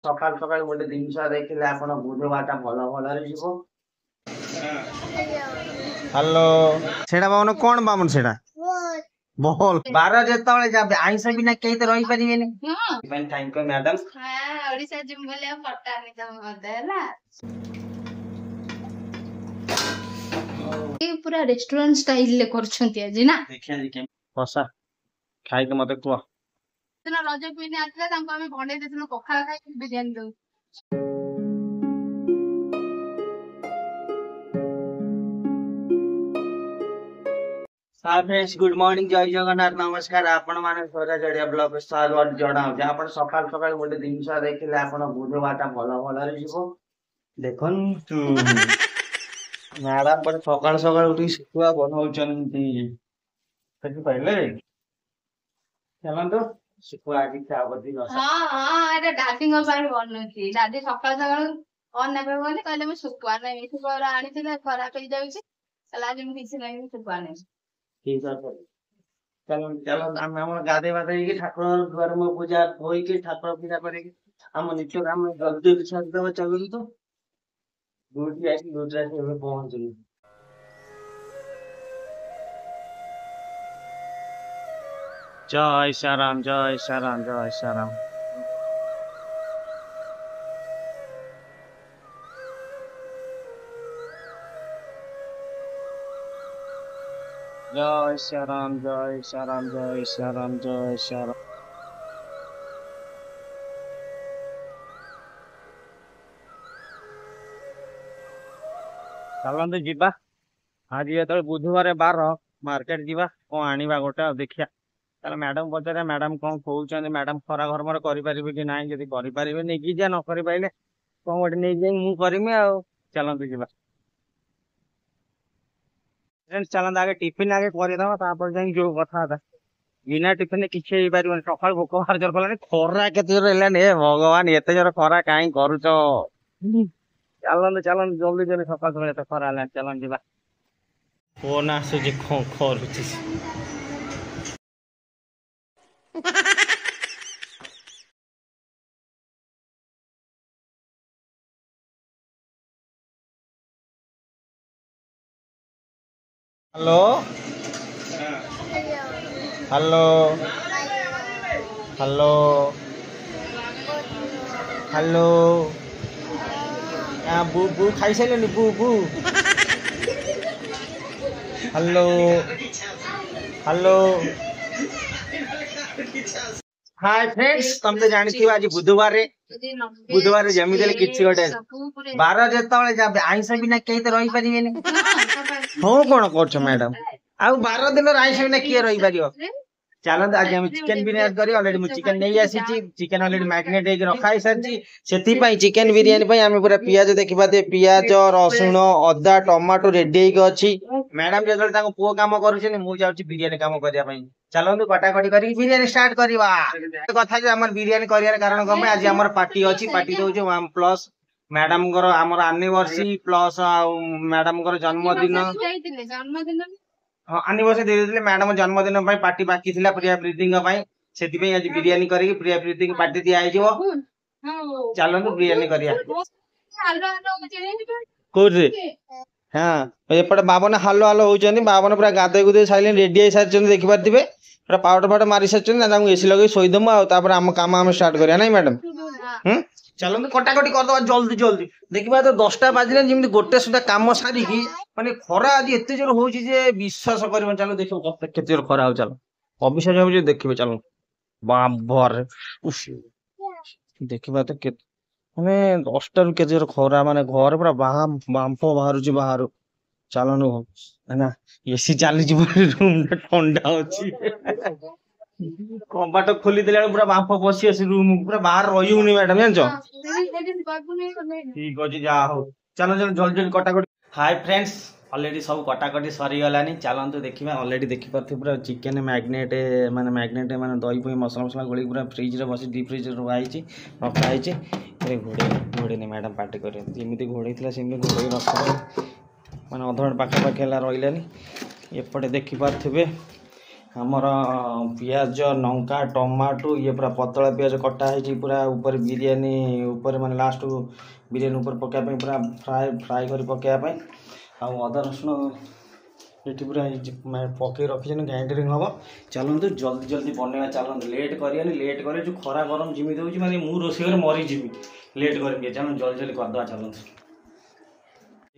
सकाल सकाल गोटे जिनस देखिले आपण बुधवार टा भल भल जीवो। हेलो सेडा बावन कोन बावन सेडा बोल बार जेतबळे जाबे आइंस बिना केही तो रही परिबेनी। Thank you madam. हां ओडिसा जिम भले पटानी त मदेला ये पूरा रेस्टोरेंट स्टाइल ले करछंती आज ना। देखिया जी के पसा खाइ के मते कुआ तना रज पिने आतले तांको हमें भंडे देतनो पखाला खाइ बिरयानी दउ। हाय फ्रेंड्स गुड मॉर्निंग जय जगन्नाथ नमस्कार आपण माने सोरा जड़िया ब्लॉग स्वागत जणाउ जे आपण सकाल सकाल गोटे जिनस देखिले आपण बुधवार टा भल भल जीवो। देखन तू मैडम पर सकाल सकाल उठी सिकुआ बनाउचंती सकी पहले चलन तो सिकुआ आदि खावती न। हां हां एटा डाटिंग पर बननथि दादी सकाल सकाल और नेबे बोले कहले मैं सुकुआ नै सुकुआ आनी थिले खराब हो जाउछि कला जे किछि नै सुकुआ नै ठीक है चलो चलो हम गाधे बाधे की ठाकुर द्वार में पूजा होई के ठाकुर पूजा करे हम नित्य काम में जल्दी छाड़ देबो चलू तो दूर ऐसी दूर से पहुंच गई। जय श्याराम जय श्याराम जय श्याराम। जय श्याराम जय श्याराम जय श्याराम जय श्याराम। चलते जीवा आज ये बुधवार 12 मार्केट जीवा कौन आनिबा गोटे देखिया चल मैडम पचारे मैडम कौन कहते मैडम खरा घर मोर करें कि ना जब करें नहीं कि जा न कर पारे कौन गोटे नहीं जाए मुझे करमी आ चलते जीवा चलते आगे टिफिन आगे करदे जाए जो कथा बिना टिफिन किसी पार सका भोक बाहर जोर कलानी खरा के जोर है भगवान एत जोर खरा कहीं करुच चलन चलन जल्दी जल्दी सकाल सकाल एत खरा है चलन जीवा फोन आसुची खरुची हेलो हेलो हेलो हेलो बू बू खाई सारे बू बू हेलो हेलो हाय फ्रेंड्स तुम तो जानथि आज बुधवार बुधवार जमी देले किछि गोटे बार जेतबळे जाबे आइंस बिना केही तो रही परिबेनी। हो कोन करछ मैडम आ 12 दिन आइंस बिना किए रही परियो चलो आज हम चिकन बिरयानी करी ऑलरेडी मु चिकन नहीं आसी चिकन ऑलरेडी मैरिनेट हे रखा है सर जी सेति पई चिकन बिरयानी पई हम पूरा पियाज देखिबा दे पियाज रसुण अदा टमाटो रेडी हे अछि मैडम जेतल ताको पो काम करूछनी मु जाउची बिरयानी काम करिया पई चलंतु कटाकटी करी बिरयानी स्टार्ट करबा कथा जे हमर बिरयानी करियार कारण गमे आज हमर पार्टी अछि पार्टी दउ जे 1 प्लस मैडम गरो हमर एनिवर्सरी प्लस मैडम गरो जन्मदिन हाँ एनिवर्सरी दे देले मैडम जन्मदिन पई पार्टी बाकी थिला प्रिया प्रीति पई सेति पई आज बिरयानी करी प्रिया प्रीति पार्टी दिया आइ जेबो चलंतु बिरयानी करिया कोरे हां एपट बाबन हालो हालो होचनी बाबन पूरा गादे गुदे साइलेंट रेडी आइ सारचन देखि पारथिबे पूरा पाउडर फाउडर मारी सारचन ना तांको एसी लगे सोई दमु आ तापर हम काम हम स्टार्ट करिया नै मैडम चलते कटाकटी करदे जल्दी जल्दी देखा तो 10टा बाजिले जमी गोटे सुधा कम सारिकी माने खरा आज एत जोर हो विश्वास कर चलो देख के जोर खरा हो चलो अविश्वास हो देखिए चलो बाबर देखा तो माने 10टा रु के जोर खरा माने घर पूरा बांफ बाहर बाहर चलो ना एसी चली रूम ठंडा अच्छी कबाट खोली देला पूरा बांफ पसी आसी रूम पूरा बाहर रही होनी मैडम जान ठीक अछि जा हो चलो चलो जल्दी जल्दी कटाकटी हाय फ्रेंड्स ऑलरेडी सब कटाकटी सरी गलानी चलंतु देखिबा ऑलरेडी देखि परथि पूरा चिकन मैग्नेट माने दही पई मसला मसला गोली पूरा फ्रिज रे बसी डीप फ्रिज रे रखाइछि रे घोड़े ने मैडम पार्टी करे जेमिति घोड़ैथिला सेमिति घोड़ै रख माने अधड़ पाखा पाखेला रहिलानी एपटे देखि परथिबे हमर पियाज लंका टमाटो ये पूरा पतला पियाज कटा है पूरा ऊपर बिरयानी ऊपर माने लास्ट बिरयानी ऊपर पकाइबा पूरा फ्राए फ्राए कर पकाइबा आ अदा रसुण ये पूरा पकई रखी ग्राइंडरिंग हम चलते जल्दी जल्दी बनवा चलते लेट कर लेट कर जो खरा गरम जिमी दूसरी माने मु रोषेई घर मरीजी लेट कर चल जल्दी जल्दी करदे चलते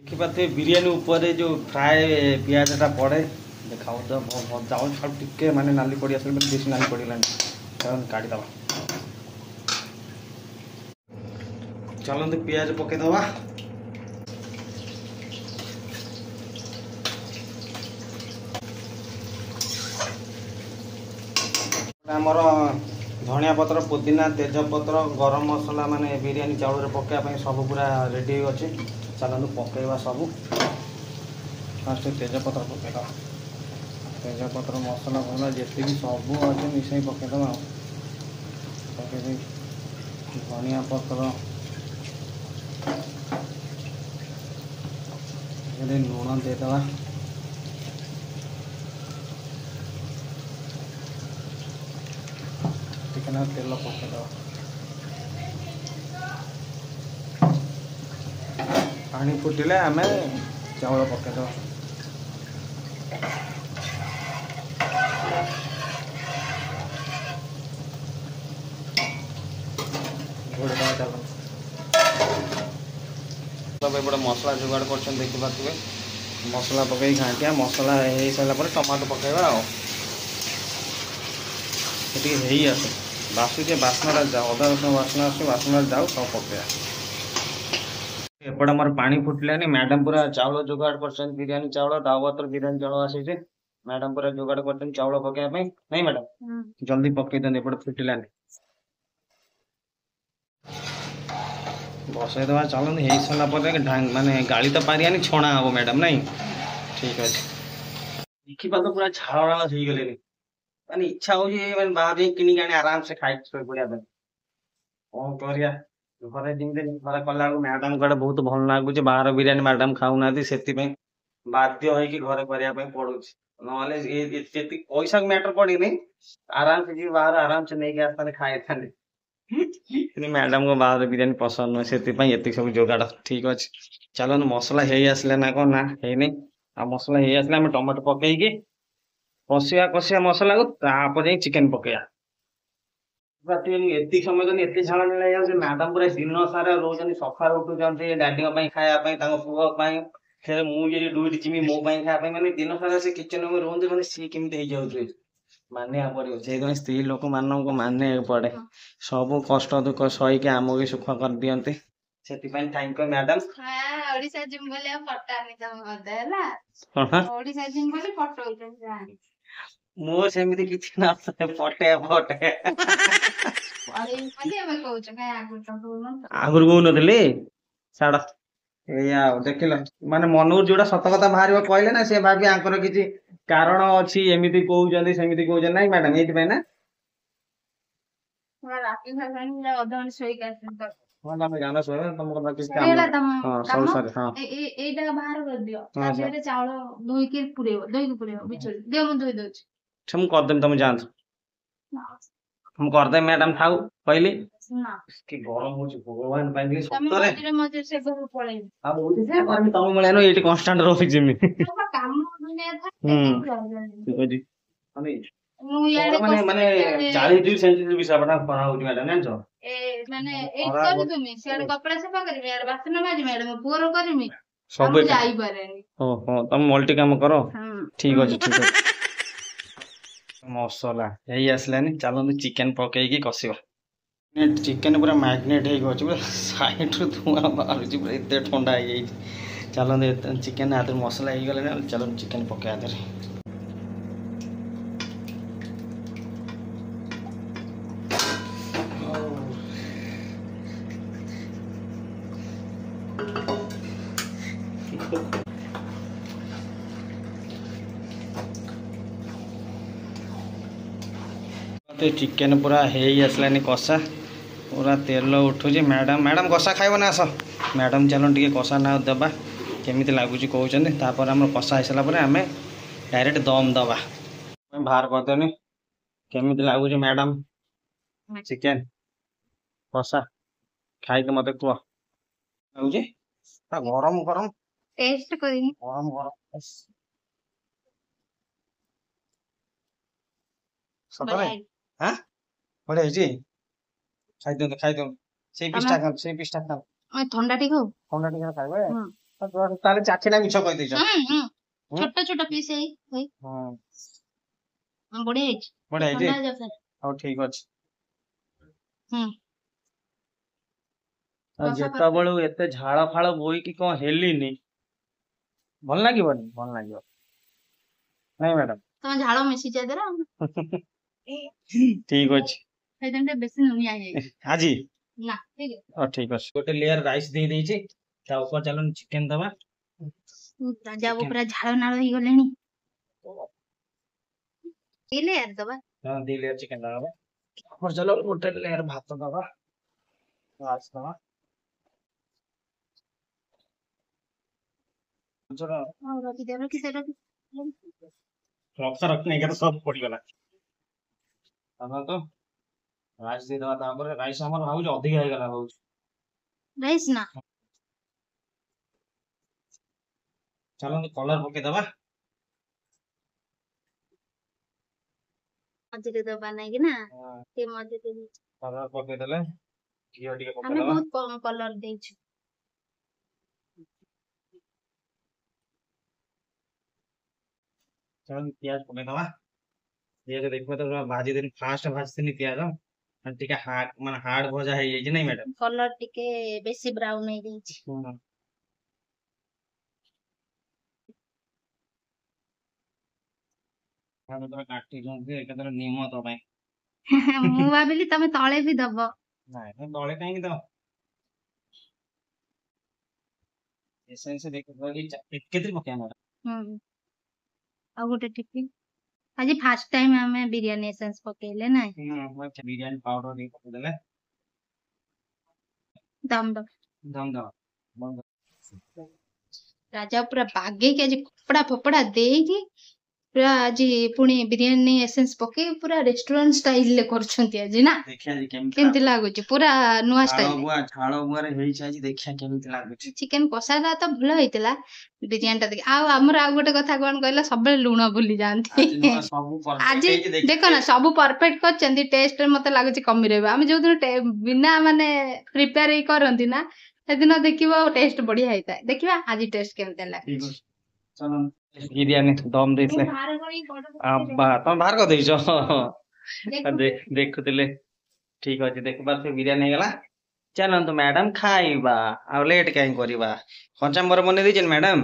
देखिपे बिरयानी ऊपर जो फ्राए पियाजटा पड़े देखाओ तो जाऊँ सब टिके माने नाली पड़ी आस बेस नाली पड़गला काढ़ीदे चलते पियाज पकईदबा आमर धनिया पत्र पुदीना तेजपत्र गरम मसला माने बिरयानी चाउल पकाइबा सब पूरा रेडी अच्छे चलते पकईवा सब फास्ट तेजपत्र पकईदबा तेजपत्र मसला फसला जिते भी सब अच्छे मिसाई पकईदबा पकई धनिया पत्र लुण देदबा टिकना तेल पकईदबा पानी फुटिले आम चाउल पकईदबा सब एपटे मसला जोगाड़ कर देखिपे मसला पकई घाटिया मसला हो सारापर टमाटो पकईबा आसे बासुचे बास्ना जाओ अदा रसुण बास्ना आस बास्ना जाओ सब पकईया एपटे मोर पानी फुटलानी मैडम पूरा चाउल जोगाड़ कर बिरयानी चाउल दावतर बिरयानी चाउल आसी मैडम पूरा जोगाड़ कर चाउल पकईया नहीं मैडम जल्दी पकई दिन एपटे फुटिलानी बसईदे चलते हो सारापर माने गाड़ी तो पारियानी छणा हम मैडम नहीं ठीक अच्छे देखिपा तो पूरा झाड़ हो गले माने इच्छा हो बाहर किणी आराम से खाई पड़ा कौन कर घरे जमी घर कला मैडम कड़े बहुत भल लगुच बाहर बिरयानी मैडम खाऊना से बाध्य हो घरे पड़ू ना पैसा मैटर पड़े आराम से जी बाहर आराम से नहीं आसता खाई था मैडम को बाहर बिरयानी पसंद नुहे से सब जोगाड़ ठीक अच्छे चलो मसला हो आसला ना कौन ना है आ मसला हो आसला आम टमाटो पकईकी कषिया कषिया मसला को तापर चिकेन पकईया एति समय तो झाड़ लगे मैडम पूरा दिन सारा रोज सका उठुंट डैडी खायापी पुओं फिर मुझे ड्यूटी जीमी मो खायापी मैंने दिन सारा से किचन में रोज मैंने सी केमी हो माने पड़ो से स्त्री लोक मान को माने पड़े सब कष्ट दुख सही के आम भी सुख कर दियंते से thank you madam Odisha gym बोले फटा नि तम मते हला ओडिसा जिम बोले फटो जानी मो सेमिति किछि ना फटे फटे अरे मते हम कहू छ काय आगुर को नथले साडा एया देखिल माने मनूर जोड़ा सत कथा बाहर कहले ना से भाभी आंकर किछि कारण अच्छी एमती कहते सेमती कहते ना मैडम ये ना गाना बाहर कर दियो चाउल दुई के पुरेबो बिचोली दे मु दुई दोछ हम कर देम तुम जानत हम कर दे मैडम थाउ पहले ना कि गरम हो भगवान पाइले सतरे मजे मजे से घर पळे अब ओदी से कर तुम मळेनो एटी कांस्टेंट रहो जिमी काम दुनिया था ओदी अनि माने माने 40 डिग्री सेंटीग्रेड विषय पड़ा होती मैडम जानछो ए माने एक कर तुमी सियार कपड़ा सफा करबी यार बासन माजी मैडम पूरा करमी सब जाई पारेनी ओहो तुम मल्टी काम करो ठीक अछि ठीक अछि मसला यही आसलानी चलो चिकेन पकईकी कषिबा चिकेन पूरा मैग्नेट हो साइड रू धुआं बाहर पूरा एत ठंडा हो चलो चिकेन आदर मसला हो गले चलो चिकेन पकई आदर चिकेन पूरा आसलानी कषा पूरा तेल उठू मैडम मैडम कषा खाइब ना आस मैडम चलो टे कषा ना देवा केमी लगुच कहते आम कषा हो सारापर आम डायरेक्ट दम दबा मैं बाहर करदेनी केमिति लागुची मैडम चिकेन कषा खाई के मते कुह लागुची गरम गरम टेस्ट करिनी गरम गरम सतरे हाँ बड़े है खाई दो से पिस्टा खा ठंडा टी खाऊ थंडा टिके खाइबे ताले चाखिना मिछ कहि दैछ छोटा छोटा पीस है हां बढ़िया बड़े है ठंडा जैसा हो ठीक अछि कषा जेता बळु एते झाळ फाळ बोई कि कोन हेलिनी भल लागिबनी भल लागिब नहीं मैडम तम झाड़ मिसी जाय देरा ठीक अछि खाइदंडे बेसी नुनिया है आजी ना ठीक है हां ठीक अछि गोटे लेयर राइस दे देछि ता ऊपर चलन चिकन दबा राजा वो पूरा झाड़ नाळ ही गलेनी इले यार दबा हां दे लेयर चिकन दबा ऊपर चलो गोटे लेयर भात दबा राइस दबा जरा और रखी दे रखने के तो सब पड़ी गला तब तो राइस दे दबा तापर राइस हमर भाउ अधिक है गला भाउ राइस ना चलो तो कलर पके दबा मझे दबा नहीं कि ना ते मझे दे कलर पके दले घियो टिके पके हमें दबा बहुत कम कलर देछ चलो प्याज पके दबा ये जो देखो तो भाजी दिन फास्ट भाजतनी प्याज टिके हार्ड माने हार्ड भजा है ये नहीं मैडम कलर टिके बेसी ब्राउन नहीं देछ हम तो काटी जों के एकतर निमो तो भाई मु भाबिली तमे तळे भी दबो नहीं दले काहे तो एसेंस देखो कि केतरी पके मैडम आ गोटे टिफिन आज फर्स्ट टाइम हमें बिरयानी एसेंस पकेले ना मैं बिरयानी पाउडर दे पके दले दम दम दम दो बंद राजा पूरा बागे के आज कपड़ा फपड़ा देगी पूरा आज पुणी बिरयानी एसेंस पके पूरा रेस्टोरेंट स्टाइल ले करछंती आज ना देखिया जी केमती लागुची पूरा नुआ स्टाइल झाड़ बुआ रे हेई छै देखिया केमती लागुची चिकन कषा दा तो भलो होइतला बिरयानी टा देखि आ हमर आ गोटे कथा कोन कहला सब लूण भूली जानती आज देखो ना सब परफेक्ट करचंदी टेस्ट मते लागुची कमी रहबा हम जो दिन बिना माने प्रिपेयर ही करंती ना सेदिन देखिबो टेस्ट बढ़िया होइता देखिबा आज टेस्ट केमते लागे चलो बिरयानी दम देइतले अब्बा तुम बाहर को देइछो देखुतिले ठीक अछि देखबा से बिरयानी गला चलन तो मैडम खाइबा आ लेट काई करबा कंचांबर बने दिजन मैडम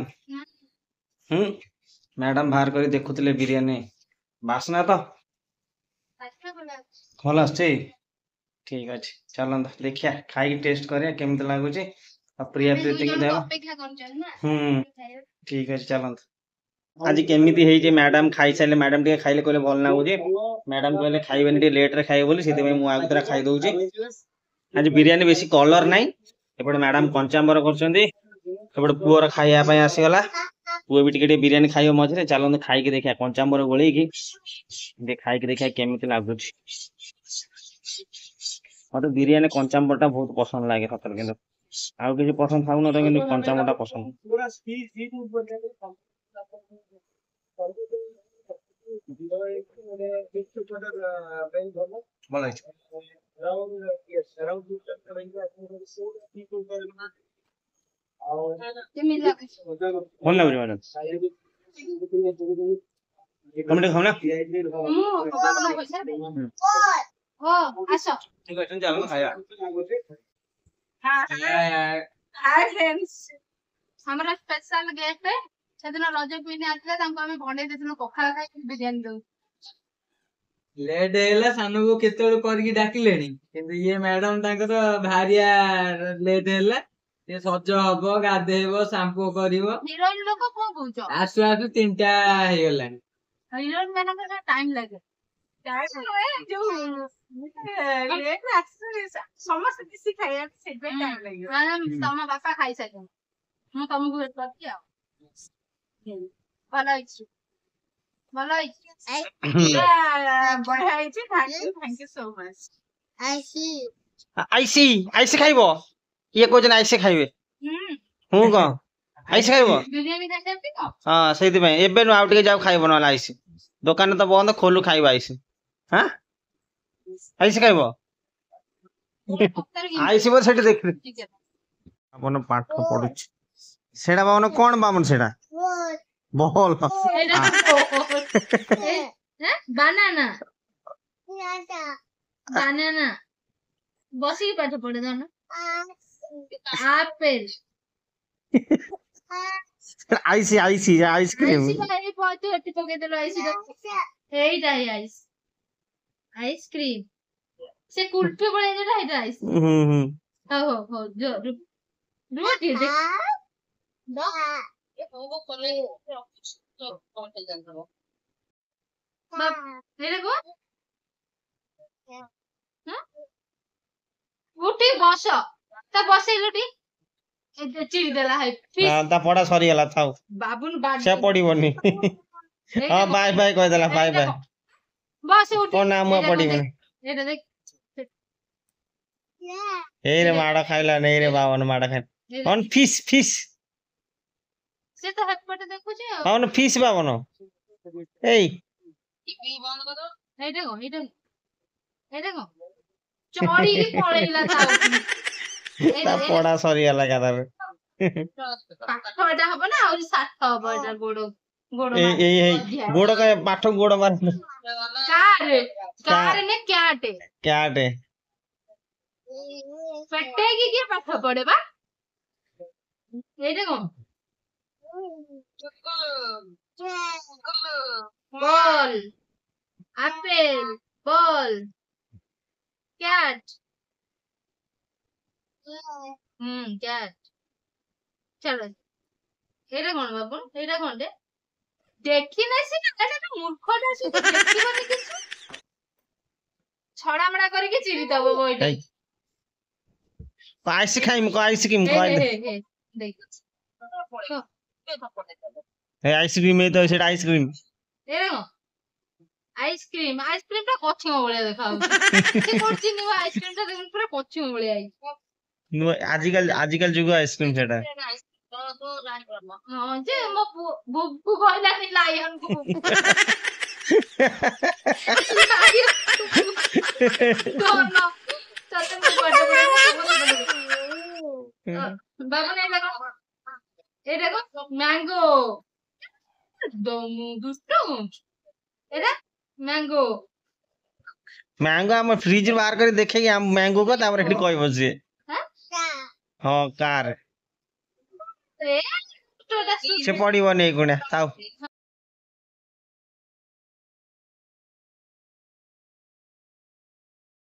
मैडम बाहर करी देखुतिले बिरयानी बासना तो भल आछे ठीक अछि चलन देखिया खाई टेस्ट करिया केमते लागुची आ प्रिया प्रीति के देबा अपेक्षा करछन ना ठीक अछि चलन आज केमिति हेई जे मैडम खाई साले मैडम टे खाइले कोले भल लागुची मैडम कहले खाइबेनी टे लेट रे खाइबे बोली सेते मु आगुतरा खाइ दउची आज बिरयानी बेसी कलर नाही एपड मैडम कंचांबर करछंदी एपड पुअर खाइया पय आसी गला पुओ भी टिके बिरयानी खाइयो मझरे चलन खाइ के देखिया कंचांबर गोळी की दे खाइ के देखिया केमिति लागुची मते बिरयानी कंचांबर टा बहुत पसंद लागे सतर किंतु आउ किसी पसंद खाउ न त किंतु कंचांबर टा पसंद पूरा कौन लग रहा है कमेंट खाओ ना ओ आसो ठीक है चल खाया हाय फ्रेंड्स हमरा स्पेशल गेस्ट है सेदिन रज क्वीन आथिले तांको हमें भंडे देथिनो पखाला खाइ बिरयानी दउ लेट हैला सानु को केतोड़ करके डाकिलेनी किंतु ये मैडम तांको तो भारिया लेट हैला ये सज हबो गाधेबो शैम्पू करिवो हीरोइन लोक को कहउछो आसु आसु 3टा हे गेलानी हीरोइन माने का टाइम लागे टाइम होए जो लेट आसु समस्त किसी खाया से टाइम लागे माने तम बापा खाइ सके मु तुमको वेट करती आ भलो अछि ଭଲ ହେଇଛି ବଢିଆ ହେଇଛି ଥ୍ୟାଙ୍କ ୟୁ ସୋ ମଚ୍। ଆଇସି ଆଇସି ଖାଇବ ଇଏ କହୁଛନ୍ତି ଆଇସି ଖାଇବେ ମୁଁ କଣ ଆଇସି ଖାଇବ ବିରିୟାନୀ ଖାଇଛନ୍ତି ତ ହଁ ସେଇଥିପାଇଁ ଏବେ ନୁ ଆଉ ଟିକେ ଯାଉ ଖାଇବ ନହେଲେ ଆଇସି ଦୋକାନ ତ ବନ୍ଦ ଖୋଲୁ ଖାଇବ ଆଇସି ହଁ ଆଇସି ଖାଇବ ଆଇସି ବୋଧେ ସେଠି ଦେଖିଲି ବାବନ ପାଠ ପଢୁଛି ସେଟା ବାବନ କଣ ବାବନ ସେଟା ବହଲ ବାନାନା ବାନାନା ବସିକି ପାଠ ପଢେ ଧନ ଆପେଲ ଆଇସି ଆଇସି ଆଇସ୍କ୍ରିମ ତୁ ଏଠି ପକେଇଦେଲୁ ଆଇସି ଏଇଟା ହିଁ ଆଇସ୍ ଆଇସ୍କ୍ରିମ ସେ କୁଲ୍ଫି ଭଳିଆ ଯୋଉଟା ହେଇଟା ଆଇସ୍ ହଉ ହଉ ହଉ ରୁହ ଟିକେ ଉଠି ବସ ତା ବସେଇଲୁ ଟିକେ ଚିରି ଦେଲା ତା ପଢା ସରିଗଲା ଥାଉ ବାବୁନ ସେ ପଢିବନି ହଁ ବାଏ ବାଏ କହିଦେଲା ବାଏ ବାଏ ବସ ଉଠି କଣ ନା ମୁଁ ଆଉ ପଢିବନି ଏଇଟା ଦେଖ ଏଇରେ ମାଡ ଖାଇଲା ନେଇରେ ବାବନ ମାଡ ଖାଇଲା କଣ ଫିସ୍ ଫିସ୍ ସେ ତ ହେପଟେ ଦେଖୁଛି ଆଉ ବାବନ ଫିସ୍ ବାବନ ଏଇ ଏଇଟା କଣ ଏଇଟା କଣ ଚଢିକି ପଳେଇଲା ତା ତା ପଢା ସରିଗଲା ଏକାଥରେ ପାଠ ଏଟା ହବ ନା ଆହୁରି ଷାଠ ହବ ଏଟା ଗୋଡ ଗୋଡ ଏଇ ଗୋଡ କାଇଁ ପାଠ ଗୋଡ ମାର କାରେ ନେ କ୍ୟାଟେ କ୍ୟାଟେ ପେଟେଇକି କିଏ ପାଠ ପଢେ ବା ଏଇଟା କଣ ball apple ball cat cat ଚାଲ ଏଇଟା କଣ ବାବୁ ଏଇଟା କଣ ଟେ ଦେଖି ନାଇଁ ସିନା ଏଟା ମୂର୍ଖଟା ସେ ଦେଖିବନି କିଛି ଛଡାମଡା କରିକି ଚିରି ଦବ ବଇଟା ଆଇସି ଖାଇମୁ ଆଇସ୍କ୍ରିମ ଆଇସ୍କ୍ରିମ ଏଇ ତ ସେଟା ଆଇସ୍କ୍ରିମ ଆଇସ୍କ୍ରିମ ଆଇସ୍କ୍ରିମ ଟା କଛିମ ଭଳିଆ ଦେଖାଯାଉଛି ସେ କରୁଛି ନୂଆ ଆଇସ୍କ୍ରିମ ଟା ଦେଖୁନ ପୁରା କଛିମ ଭଳିଆ ହେଇଛି ଆଜିକାଲି ଯୁଗ ଆଇସ୍କ୍ରିମ ସେଟା ହଁ ଯେ ମୋ ବୁବୁ କହିଲାନି ଲାୟନ କୁ ଏଇଟା କଣ ମ୍ୟାଙ୍ଗୋ ଦୁଷ୍ଟ ଏଇଟା ମ୍ୟାଙ୍ଗୋ ମ୍ୟାଙ୍ଗୋ ଆମ ଫ୍ରିଜ ବାହାର କରି ଦେଖେଇକି ଆମ ମ୍ୟାଙ୍ଗୋ କ ତାପରେ ଏଠି କହିବ ସିଏ ହଁ କାର ସେ ପଡିବନି ଏଇ ଗୁଣା ଥାଉ